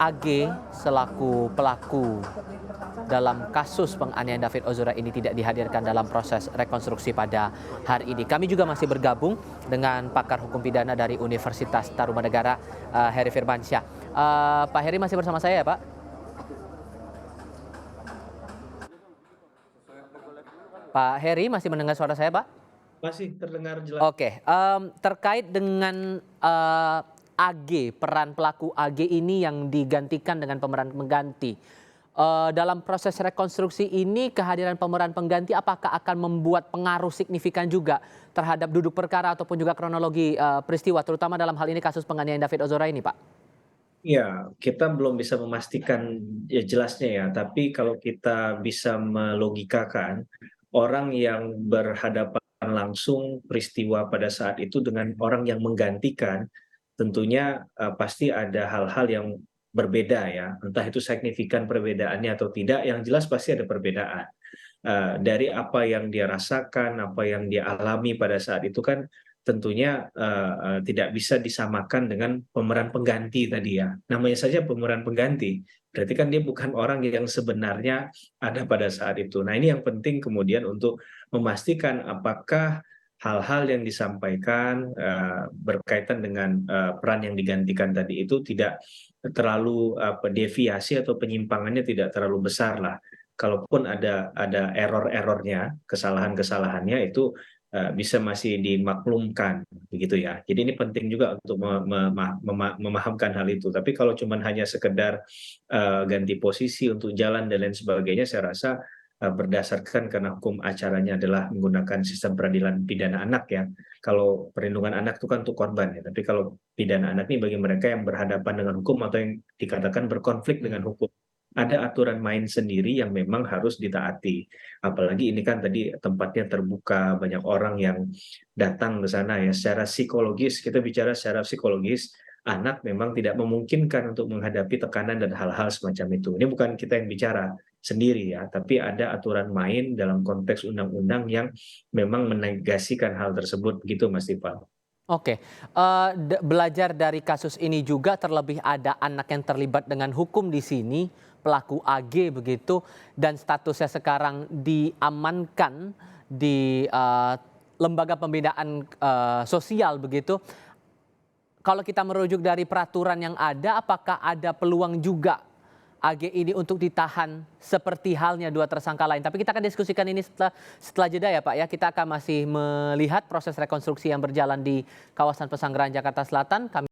AG selaku pelaku dalam kasus penganiayaan David Ozora ini tidak dihadirkan dalam proses rekonstruksi pada hari ini. Kami juga masih bergabung dengan pakar hukum pidana dari Universitas Tarumanegara, Heri Firmansyah. Pak Heri masih bersama saya ya Pak? Pak Heri masih mendengar suara saya Pak? Masih terdengar jelas. Oke, terkait dengan AG, peran pelaku AG ini yang digantikan dengan pemeran pengganti. Dalam proses rekonstruksi ini kehadiran pemeran pengganti apakah akan membuat pengaruh signifikan juga terhadap duduk perkara ataupun juga kronologi peristiwa, terutama dalam hal ini kasus penganiayaan David Ozora ini Pak? Ya, kita belum bisa memastikan ya jelasnya ya, tapi kalau kita bisa melogikakan, orang yang berhadapan langsung peristiwa pada saat itu dengan orang yang menggantikan, tentunya pasti ada hal-hal yang berbeda ya, entah itu signifikan perbedaannya atau tidak, yang jelas pasti ada perbedaan. Dari apa yang dia rasakan, apa yang dia alami pada saat itu kan tentunya tidak bisa disamakan dengan pemeran pengganti tadi ya. Namanya saja pemeran pengganti, berarti kan dia bukan orang yang sebenarnya ada pada saat itu. Nah, ini yang penting kemudian untuk memastikan apakah hal-hal yang disampaikan berkaitan dengan peran yang digantikan tadi itu tidak terlalu deviasi atau penyimpangannya tidak terlalu besar lah. Kalaupun ada error-errornya, kesalahan-kesalahannya itu bisa masih dimaklumkan begitu ya. Jadi ini penting juga untuk memahamkan hal itu. Tapi kalau cuma hanya sekedar ganti posisi untuk jalan dan lain sebagainya, saya rasa berdasarkan karena hukum acaranya adalah menggunakan sistem peradilan pidana anak ya. Kalau perlindungan anak itu kan untuk korban ya. Tapi kalau pidana anak ini bagi mereka yang berhadapan dengan hukum atau yang dikatakan berkonflik dengan hukum, ada aturan main sendiri yang memang harus ditaati. Apalagi ini kan tadi tempatnya terbuka, banyak orang yang datang ke sana ya. Secara psikologis, kita bicara secara psikologis, anak memang tidak memungkinkan untuk menghadapi tekanan dan hal-hal semacam itu. Ini bukan kita yang bicara sendiri ya, tapi ada aturan main dalam konteks undang-undang yang memang menegasikan hal tersebut, begitu Mas Iqbal. Oke, belajar dari kasus ini juga terlebih ada anak yang terlibat dengan hukum di sini, pelaku AG begitu, dan statusnya sekarang diamankan di lembaga pembinaan sosial begitu. Kalau kita merujuk dari peraturan yang ada, apakah ada peluang juga AG ini untuk ditahan seperti halnya dua tersangka lain? Tapi kita akan diskusikan ini setelah jeda ya Pak ya. Kita akan masih melihat proses rekonstruksi yang berjalan di kawasan Pesanggerahan Jakarta Selatan.